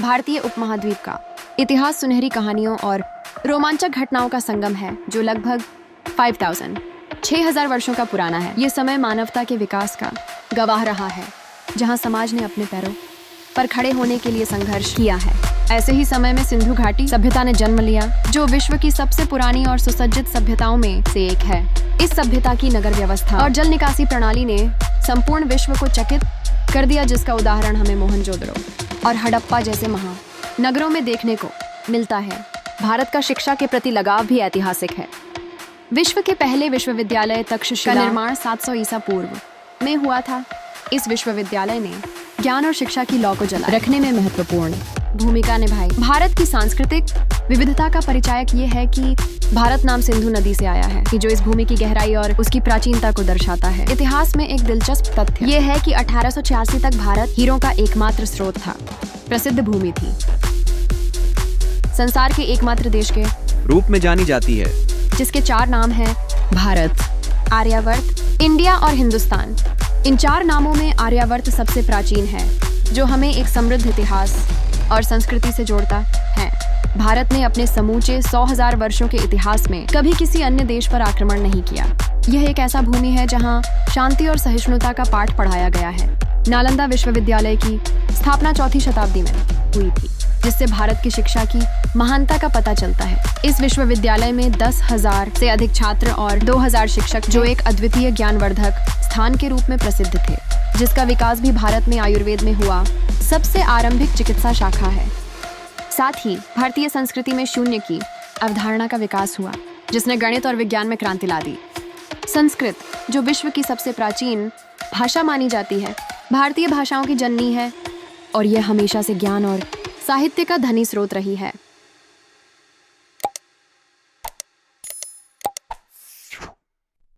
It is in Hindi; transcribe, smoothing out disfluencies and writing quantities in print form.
भारतीय उपमहाद्वीप का इतिहास सुनहरी कहानियों और रोमांचक घटनाओं का संगम है जो लगभग 6,000 वर्षों का पुराना है। ये समय मानवता के विकास का गवाह रहा है, जहां समाज ने अपने पैरों पर खड़े होने के लिए संघर्ष किया है। ऐसे ही समय में सिंधु घाटी सभ्यता ने जन्म लिया, जो विश्व की सबसे पुरानी और सुसज्जित सभ्यताओं में से एक है। इस सभ्यता की नगर व्यवस्था और जल निकासी प्रणाली ने संपूर्ण विश्व को चकित कर दिया, जिसका उदाहरण हमें मोहनजोदड़ो और हड़प्पा जैसे महानगरों में देखने को मिलता है। भारत का शिक्षा के प्रति लगाव भी ऐतिहासिक है। विश्व के पहले विश्वविद्यालय तक्षशिला का निर्माण 700 ईसा पूर्व में हुआ था। इस विश्वविद्यालय ने ज्ञान और शिक्षा की लौ को जला रखने में महत्वपूर्ण भूमिका निभाई। भारत की सांस्कृतिक विविधता का परिचायक ये है कि भारत नाम सिंधु नदी से आया है, कि जो इस भूमि की गहराई और उसकी प्राचीनता को दर्शाता है। इतिहास में एक दिलचस्प तथ्य ये है कि 1886 तक भारत हीरों का एकमात्र स्रोत था, प्रसिद्ध भूमि थी, संसार के एकमात्र देश के रूप में जानी जाती है, जिसके 4 नाम हैं: भारत, आर्यावर्त, इंडिया और हिंदुस्तान। इन 4 नामों में आर्यावर्त सबसे प्राचीन है, जो हमें एक समृद्ध इतिहास और संस्कृति से जोड़ता है। भारत ने अपने समूचे 100,000 वर्षों के इतिहास में कभी किसी अन्य देश पर आक्रमण नहीं किया। यह एक ऐसा भूमि है जहां शांति और सहिष्णुता का पाठ पढ़ाया गया है। नालंदा विश्वविद्यालय की स्थापना 4वीं शताब्दी में हुई थी, जिससे भारत की शिक्षा की महानता का पता चलता है। इस विश्वविद्यालय में 10,000 से अधिक छात्र और 2,000 शिक्षक, जो एक अद्वितीय ज्ञानवर्धक स्थान के रूप में प्रसिद्ध थे, जिसका विकास भी भारत में आयुर्वेद में हुआ सबसे आरंभिक चिकित्सा शाखा है। साथ ही भारतीय संस्कृति में शून्य की अवधारणा का विकास हुआ, जिसने गणित और विज्ञान में क्रांति ला दी। संस्कृत, जो विश्व की सबसे प्राचीन भाषा मानी जाती है, भारतीय भाषाओं की जननी है और यह हमेशा से ज्ञान और साहित्य का धनी स्रोत रही है।